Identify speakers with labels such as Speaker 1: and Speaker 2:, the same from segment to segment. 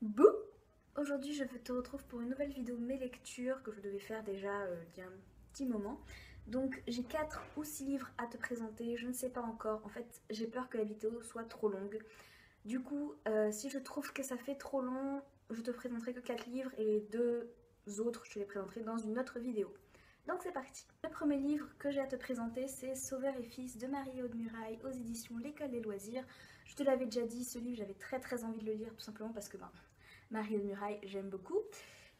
Speaker 1: Bouh! Aujourd'hui, je te retrouve pour une nouvelle vidéo mes lectures que je devais faire déjà il y a un petit moment. Donc, j'ai 4 ou 6 livres à te présenter, je ne sais pas encore. En fait, j'ai peur que la vidéo soit trop longue. Du coup, si je trouve que ça fait trop long, je te présenterai que 4 livres et les 2 autres, je te les présenterai dans une autre vidéo. Donc c'est parti. Le premier livre que j'ai à te présenter, c'est Sauveur et Fils de Marie-Aude Murail aux éditions L'École des Loisirs. Je te l'avais déjà dit, ce livre, j'avais très envie de le lire tout simplement parce que Marie-Aude Murail, j'aime beaucoup.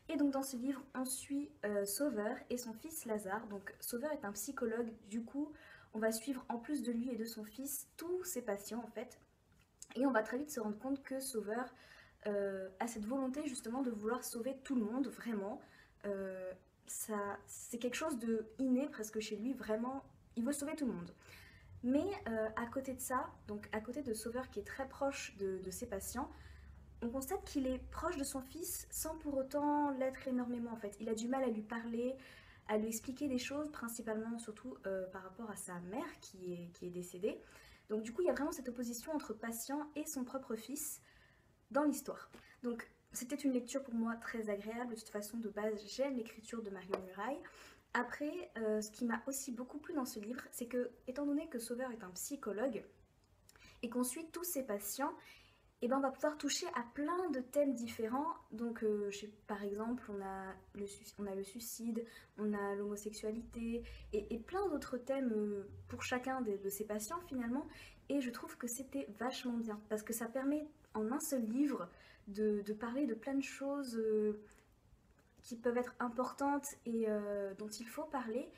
Speaker 1: Et donc dans ce livre, on suit Sauveur et son fils Lazare. Donc Sauveur est un psychologue, du coup, on va suivre en plus de lui et de son fils tous ses patients en fait. Et on va très vite se rendre compte que Sauveur a cette volonté justement de vouloir sauver tout le monde, vraiment. Euh, c'est quelque chose de inné presque chez lui, vraiment, il veut sauver tout le monde. Mais à côté de ça, donc à côté de Sauveur qui est très proche de ses patients, on constate qu'il est proche de son fils sans pour autant l'être énormément en fait. Il a du mal à lui parler, à lui expliquer des choses, principalement surtout par rapport à sa mère qui est décédée. Donc du coup, il y a vraiment cette opposition entre patient et son propre fils dans l'histoire. Donc c'était une lecture pour moi très agréable. De toute façon, de base, j'aime l'écriture de Marie-Aude Murail. Après, ce qui m'a aussi beaucoup plu dans ce livre, c'est que, étant donné que Sauveur est un psychologue et qu'on suit tous ses patients, et ben on va pouvoir toucher à plein de thèmes différents. Donc, par exemple, on a le suicide, on a l'homosexualité et plein d'autres thèmes pour chacun de ces patients finalement. Et je trouve que c'était vachement bien parce que ça permet en un seul livre de parler de plein de choses qui peuvent être importantes et dont il faut parler.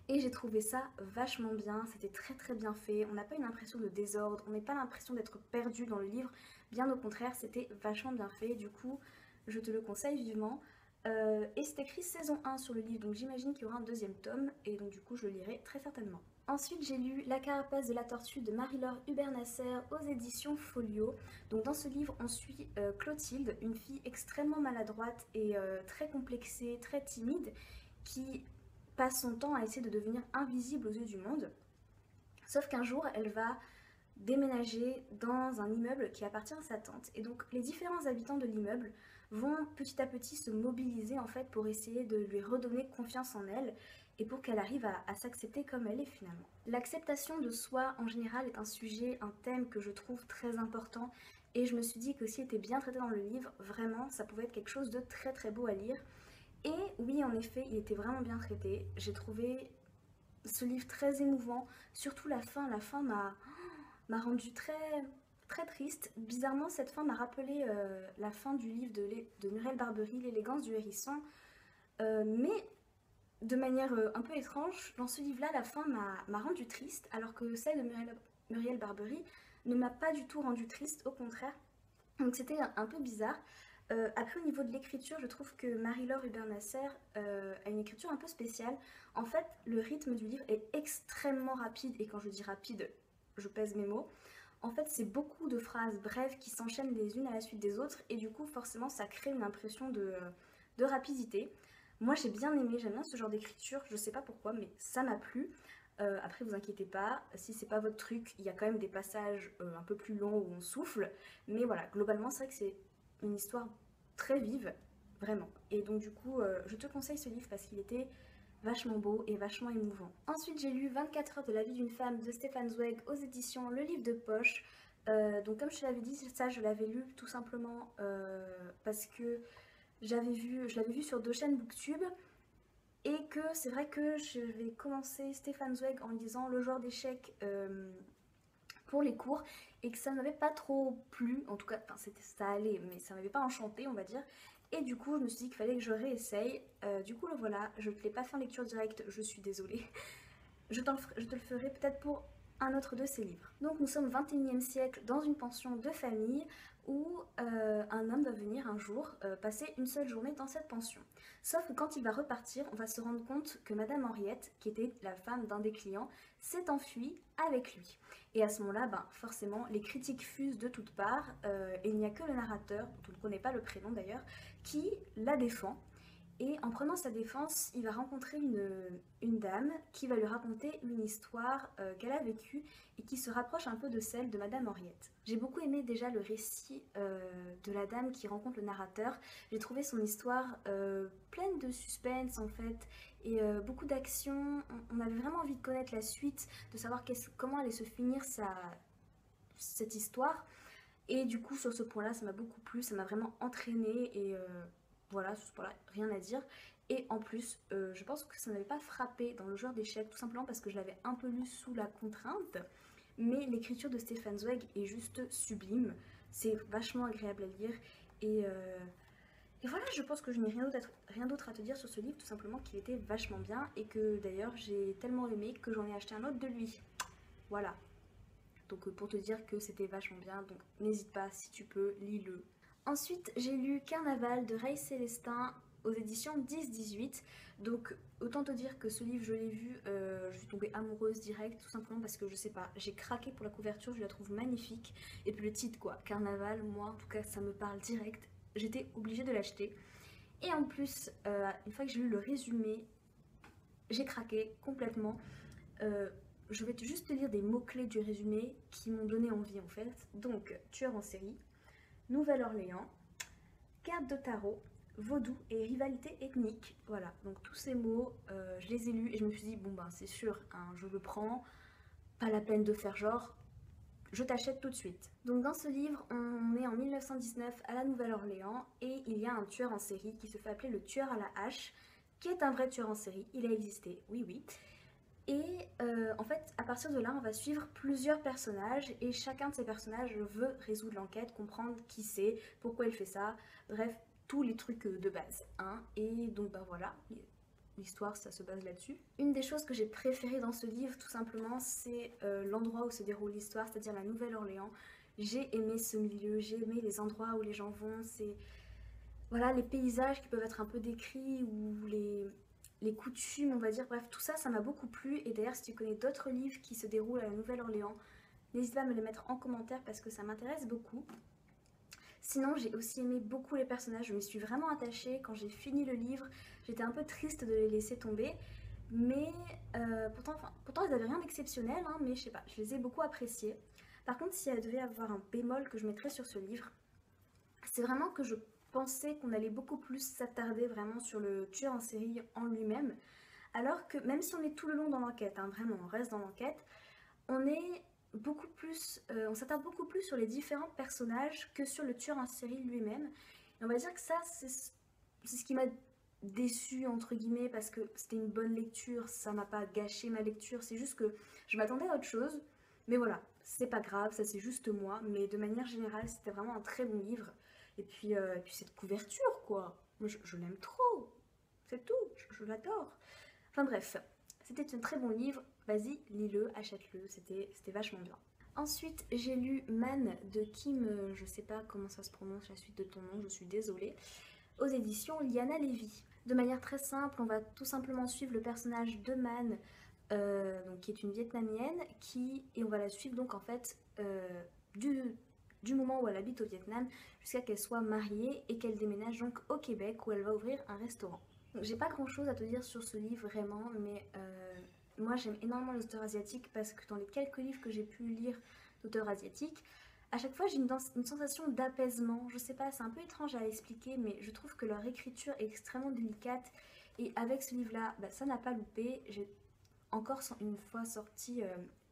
Speaker 1: Et j'ai trouvé ça vachement bien, c'était très bien fait, on n'a pas une impression de désordre, on n'a pas l'impression d'être perdu dans le livre, bien au contraire, c'était vachement bien fait, du coup je te le conseille vivement. Et c'est écrit saison 1 sur le livre, donc j'imagine qu'il y aura un deuxième tome, et donc du coup je le lirai très certainement. Ensuite j'ai lu La carapace de la tortue de Marie-Laure Hubert-Nasser aux éditions Folio. Donc dans ce livre on suit Clotilde, une fille extrêmement maladroite et très complexée, très timide, qui passe son temps à essayer de devenir invisible aux yeux du monde. Sauf qu'un jour, elle va déménager dans un immeuble qui appartient à sa tante. Et donc, les différents habitants de l'immeuble vont petit à petit se mobiliser en fait pour essayer de lui redonner confiance en elle et pour qu'elle arrive à s'accepter comme elle est finalement. L'acceptation de soi en général est un sujet, un thème que je trouve très important et je me suis dit que s'il était bien traité dans le livre, vraiment, ça pouvait être quelque chose de très beau à lire. Et oui, en effet, il était vraiment bien traité. J'ai trouvé ce livre très émouvant, surtout la fin. La fin m'a rendu très triste. Bizarrement, cette fin m'a rappelé la fin du livre de Muriel Barbery, L'élégance du hérisson. Mais de manière un peu étrange, dans ce livre-là, la fin m'a rendu triste, alors que celle de Muriel Barbery ne m'a pas du tout rendu triste, au contraire. Donc c'était un peu bizarre. Après, au niveau de l'écriture, je trouve que Marie-Laure Hubert-Nasser a une écriture un peu spéciale. En fait, le rythme du livre est extrêmement rapide, et quand je dis rapide, je pèse mes mots. En fait, c'est beaucoup de phrases brèves qui s'enchaînent les unes à la suite des autres, et du coup, forcément, ça crée une impression de rapidité. Moi, j'ai bien aimé, j'aime bien ce genre d'écriture, je sais pas pourquoi, mais ça m'a plu. Après, vous inquiétez pas, si c'est pas votre truc, il y a quand même des passages un peu plus longs où on souffle, mais voilà, globalement, c'est vrai que c'est une histoire très vive, vraiment. Et donc du coup, je te conseille ce livre parce qu'il était vachement beau et vachement émouvant. Ensuite, j'ai lu 24 heures de la vie d'une femme de Stéphane Zweig aux éditions Le Livre de Poche. Donc comme je te l'avais dit, ça je l'avais lu tout simplement parce que je l'avais vu sur deux chaînes Booktube et que c'est vrai que je vais commencer Stéphane Zweig en lisant Le joueur d'échecs pour les cours et que ça ne m'avait pas trop plu, en tout cas, enfin, ça allait, mais ça m'avait pas enchanté, on va dire. Et du coup, je me suis dit qu'il fallait que je réessaye. Du coup, le voilà, je ne te l'ai pas fait en lecture directe, je suis désolée. Je te le ferai peut-être pour un autre de ces livres. Donc nous sommes au 21e siècle dans une pension de famille où un homme va venir un jour passer une seule journée dans cette pension. Sauf que quand il va repartir, on va se rendre compte que Madame Henriette, qui était la femme d'un des clients, s'est enfuie avec lui. Et à ce moment-là, ben, forcément, les critiques fusent de toutes parts et il n'y a que le narrateur, dont on ne connaît pas le prénom d'ailleurs, qui la défend. Et en prenant sa défense, il va rencontrer une dame qui va lui raconter une histoire qu'elle a vécue et qui se rapproche un peu de celle de Madame Henriette. J'ai beaucoup aimé déjà le récit de la dame qui rencontre le narrateur. J'ai trouvé son histoire pleine de suspense en fait et beaucoup d'action. On avait vraiment envie de connaître la suite, de savoir comment allait se finir cette histoire. Et du coup sur ce point-là ça m'a beaucoup plu, ça m'a vraiment entraînée et voilà, sur ce point-là, rien à dire. Et en plus, je pense que ça n'avait pas frappé dans le joueur d'échecs, tout simplement parce que je l'avais un peu lu sous la contrainte. Mais l'écriture de Stefan Zweig est juste sublime. C'est vachement agréable à lire. Et voilà, je pense que je n'ai rien d'autre à te dire sur ce livre, tout simplement qu'il était vachement bien. Et que d'ailleurs, j'ai tellement aimé que j'en ai acheté un autre de lui. Voilà. Donc pour te dire que c'était vachement bien, donc n'hésite pas, si tu peux, lis-le. Ensuite, j'ai lu Carnaval de Ray Célestin aux éditions 10-18. Donc, autant te dire que ce livre, je l'ai vu, je suis tombée amoureuse direct, tout simplement parce que je sais pas, j'ai craqué pour la couverture, je la trouve magnifique. Et puis le titre, quoi, Carnaval, moi en tout cas, ça me parle direct. J'étais obligée de l'acheter. Et en plus, une fois que j'ai lu le résumé, j'ai craqué complètement. Je vais juste te lire des mots-clés du résumé qui m'ont donné envie en fait. Donc, tueur en série, Nouvelle-Orléans, carte de tarot, vaudou et rivalité ethnique. Voilà, donc tous ces mots, je les ai lus et je me suis dit, bon ben c'est sûr, hein, je le prends, pas la peine de faire genre, je t'achète tout de suite. Donc dans ce livre, on est en 1919 à la Nouvelle-Orléans et il y a un tueur en série qui se fait appeler le tueur à la hache, qui est un vrai tueur en série, il a existé, oui oui. Et en fait, à partir de là, on va suivre plusieurs personnages et chacun de ces personnages veut résoudre l'enquête, comprendre qui c'est, pourquoi il fait ça, bref, tous les trucs de base. Hein. Et donc, ben voilà, l'histoire, ça se base là-dessus. Une des choses que j'ai préférées dans ce livre, tout simplement, c'est l'endroit où se déroule l'histoire, c'est-à-dire la Nouvelle-Orléans. J'ai aimé ce milieu, j'ai aimé les endroits où les gens vont, c'est... Voilà, les paysages qui peuvent être un peu décrits ou les coutumes, on va dire, bref, tout ça, ça m'a beaucoup plu. Et d'ailleurs, si tu connais d'autres livres qui se déroulent à la Nouvelle-Orléans, n'hésite pas à me les mettre en commentaire parce que ça m'intéresse beaucoup. Sinon, j'ai aussi aimé beaucoup les personnages, je me suis vraiment attachée. Quand j'ai fini le livre, j'étais un peu triste de les laisser tomber. Mais pourtant ils n'avaient rien d'exceptionnel, hein, mais je sais pas, je les ai beaucoup appréciés. Par contre, si elle devait avoir un bémol que je mettrais sur ce livre, c'est vraiment que je pensais qu'on allait beaucoup plus s'attarder vraiment sur le tueur en série en lui-même, alors que même si on est tout le long dans l'enquête, hein, vraiment on reste dans l'enquête, on est beaucoup plus, on s'attarde beaucoup plus sur les différents personnages que sur le tueur en série lui-même. Et on va dire que ça, c'est ce qui m'a déçue entre guillemets parce que c'était une bonne lecture, ça m'a pas gâché ma lecture, c'est juste que je m'attendais à autre chose, mais voilà, c'est pas grave, ça c'est juste moi, mais de manière générale c'était vraiment un très bon livre. Et puis cette couverture quoi, moi je l'aime trop, c'est tout, je l'adore. Enfin bref, c'était un très bon livre, vas-y lis-le, achète-le, c'était vachement bien. Ensuite, j'ai lu Man de Kim, je sais pas comment ça se prononce la suite de ton nom, je suis désolée, aux éditions Liana Levy. De manière très simple, on va tout simplement suivre le personnage de Man, donc, qui est une Vietnamienne, et on va la suivre donc en fait du moment où elle habite au Vietnam jusqu'à qu'elle soit mariée et qu'elle déménage donc au Québec où elle va ouvrir un restaurant. Donc j'ai pas grand chose à te dire sur ce livre vraiment, mais moi j'aime énormément les auteurs asiatiques parce que dans les quelques livres que j'ai pu lire d'auteurs asiatiques, à chaque fois j'ai une sensation d'apaisement. Je sais pas, c'est un peu étrange à expliquer, mais je trouve que leur écriture est extrêmement délicate et avec ce livre-là, bah, ça n'a pas loupé. J'ai encore une fois sorti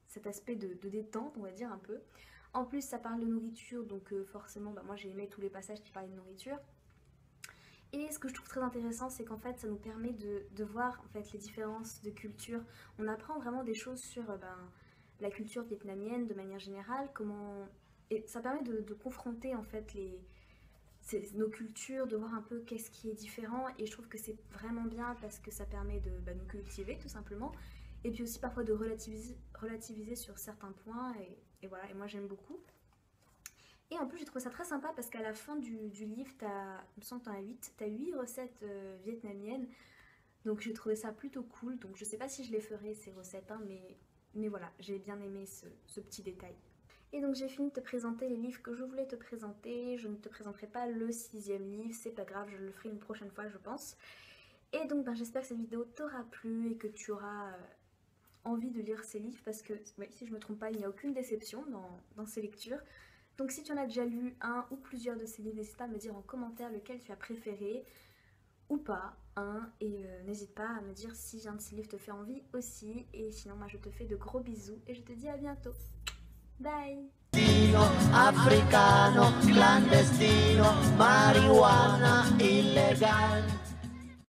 Speaker 1: cet aspect de détente, on va dire un peu. En plus, ça parle de nourriture, donc forcément, bah, moi j'ai aimé tous les passages qui parlaient de nourriture. Et ce que je trouve très intéressant, c'est qu'en fait, ça nous permet de voir en fait, les différences de culture. On apprend vraiment des choses sur la culture vietnamienne de manière générale, et ça permet de confronter en fait nos cultures, de voir un peu qu'est-ce qui est différent. Et je trouve que c'est vraiment bien parce que ça permet de nous cultiver tout simplement. Et puis aussi parfois de relativiser sur certains points. Et voilà, et moi j'aime beaucoup. Et en plus j'ai trouvé ça très sympa parce qu'à la fin du livre, il me semble que t'en as 8, t'as 8 recettes vietnamiennes. Donc j'ai trouvé ça plutôt cool. Donc je sais pas si je les ferai ces recettes, hein, mais voilà, j'ai bien aimé ce petit détail. Et donc j'ai fini de te présenter les livres que je voulais te présenter. Je ne te présenterai pas le 6e livre, c'est pas grave, je le ferai une prochaine fois je pense. Et donc ben, j'espère que cette vidéo t'aura plu et que tu auras envie de lire ces livres parce que, oui, si je me trompe pas, il n'y a aucune déception dans ces lectures. Donc si tu en as déjà lu un ou plusieurs de ces livres, n'hésite pas à me dire en commentaire lequel tu as préféré ou pas, hein, et n'hésite pas à me dire si un de ces livres te fait envie aussi. Et sinon moi je te fais de gros bisous et je te dis à bientôt. Bye.
Speaker 2: Africano, clandestino, marijuana, ilegal.